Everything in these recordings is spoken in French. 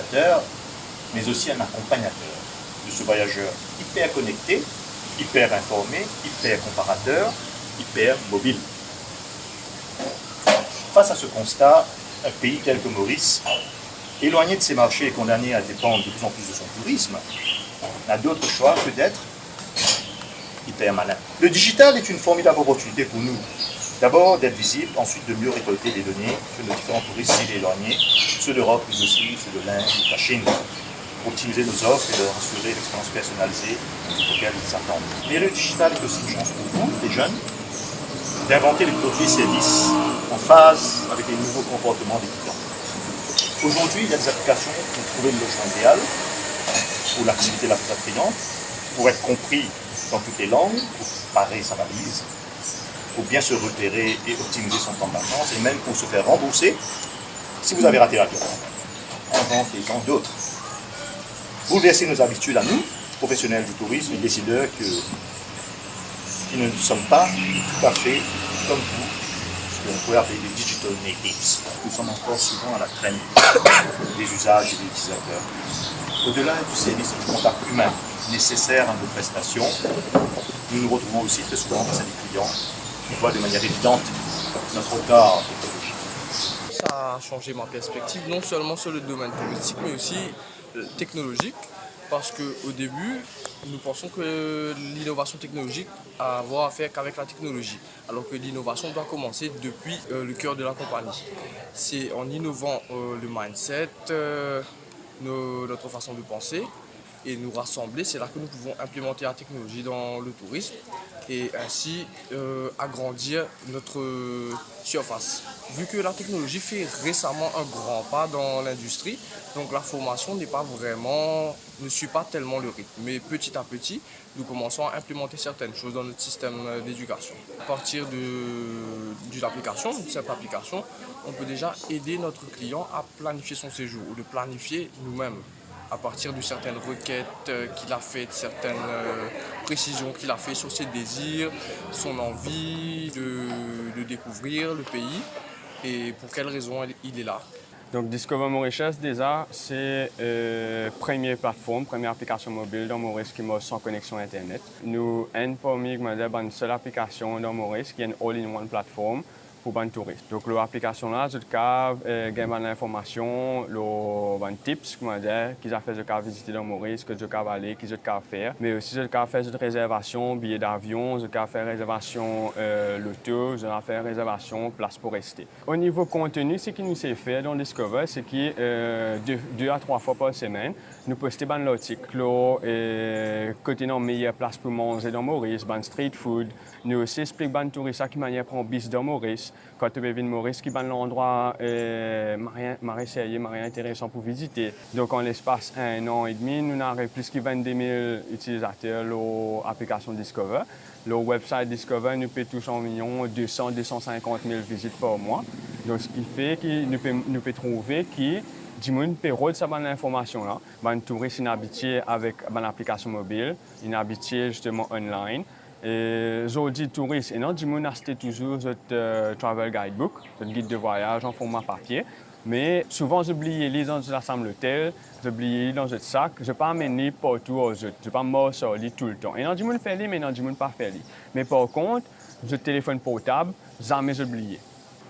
facilitateur, mais aussi un accompagnateur de ce voyageur hyper connecté, hyper informé, hyper comparateur, hyper mobile. Face à ce constat, un pays tel que Maurice, éloigné de ses marchés et condamné à dépendre de plus en plus de son tourisme, n'a d'autre choix que d'être hyper malin. Le digital est une formidable opportunité pour nous. D'abord d'être visible, ensuite de mieux récolter des données sur nos différents touristes s'ils éloignés, ceux d'Europe, mais aussi ceux de l'Inde ou de la Chine, pour optimiser nos offres et leur assurer l'expérience personnalisée auxquelles ils s'attendent. Mais le digital est aussi une chance pour vous, les jeunes, d'inventer des produits et services en phase avec les nouveaux comportements des clients. Aujourd'hui, il y a des applications pour trouver le logement idéal, pour l'activité la plus attrayante, pour être compris dans toutes les langues, pour parer sa valise, pour bien se repérer et optimiser son temps de vacances, et même pour se faire rembourser si vous avez raté l'avion. Inventez-en d'autres. Bouleverser nos habitudes à nous, professionnels du tourisme et décideurs qui ne sommes pas tout à fait comme vous, ce qu'on pourrait appeler des digital natives. Nous sommes encore souvent à la traîne des usages et des utilisateurs. Au-delà du service et du contact humain nécessaire à nos prestations, nous nous retrouvons aussi très souvent face à des clients qui voient de manière évidente notre retard technologique. Ça a changé ma perspective, non seulement sur le domaine touristique, mais aussi technologique, parce qu'au début, nous pensons que l'innovation technologique a à voir à faire qu'avec la technologie, alors que l'innovation doit commencer depuis le cœur de la compagnie. C'est en innovant le mindset, notre façon de penser, et nous rassembler, c'est là que nous pouvons implémenter la technologie dans le tourisme et ainsi agrandir notre surface. Vu que la technologie fait récemment un grand pas dans l'industrie, donc la formation ne suit pas tellement le rythme. Mais petit à petit, nous commençons à implémenter certaines choses dans notre système d'éducation. À partir d'une application, une simple application, on peut déjà aider notre client à planifier son séjour ou de planifier nous-mêmes, à partir de certaines requêtes qu'il a faites, certaines précisions qu'il a faites sur ses désirs, son envie de découvrir le pays et pour quelles raisons il est là. Donc Discover Mauritius déjà, c'est la première plateforme, première application mobile dans Maurice qui est sans connexion Internet. Nous avons parmi une seule application dans Maurice qui est une all-in-one plateforme pour les touristes. Donc l'application là, je gagne l'information, les tips qu'ils ont fait de visiter dans Maurice, que je peux aller, qu'ils peuvent faire, mais aussi je peux faire des réservations, billets d'avion, je peux faire réservation l'auto, je peux faire réservation place pour rester. Au niveau contenu, ce qui nous s'est fait dans Discover, c'est que 2 à 3 fois par semaine, nous postons des articles côté nos meilleures places pour manger dans Maurice, des street food. Nous aussi expliquons aux touristes à quelle manière prendre bis dans Maurice. Quand tu viens de Maurice, qui est l'endroit rien intéressant pour visiter. Donc en l'espace 1 an et demi, nous avons plus de 22 000 utilisateurs de l'application Discover. Le website Discover nous peut toucher environ 200-250 000 visites par mois. Donc ce qui fait que nous pouvons trouver que du monde peut recevoir l'information là. Les touristes sont habitués avec l'application mobile, ils sont habitués justement online. Et aujourd'hui, touristes, et non, du monde achète toujours notre travel guidebook, notre guide de voyage en format papier. Mais souvent, j'oublie les dans la chambre d'hôtel, j'oublie dans le sac, je ne peux pas amener partout aux autres, je ne peux pas marcher sur lui tout le temps. Et non, du monde fait lui, mais non, du monde pas fait lui. Mais par contre, le téléphone portable, jamais j'oublie.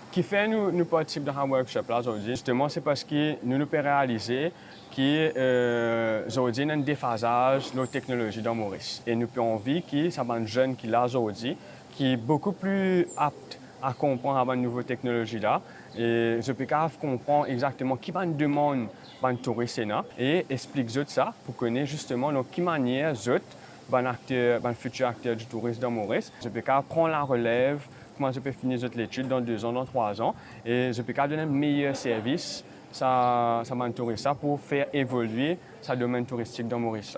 Ce qui fait nous participer dans un workshop là aujourd'hui, justement, c'est parce que nous pouvons réaliser qu'aujourd'hui, il y a un déphasage de la technologie dans Maurice. Et nous avons envie que ça soit un jeune qui est là aujourd'hui, qui est beaucoup plus apte à comprendre la nouvelle technologie là. Et je peux comprendre exactement qui va nous demander les touristes et explique ça pour connaître justement de quelle manière les futurs acteurs du tourisme dans Maurice. Je peux prendre la relève. Comment je peux finir l'étude dans 2 ans, dans 3 ans, et je peux donner un meilleur service ça m'a touriste pour faire évoluer ce domaine touristique dans Maurice.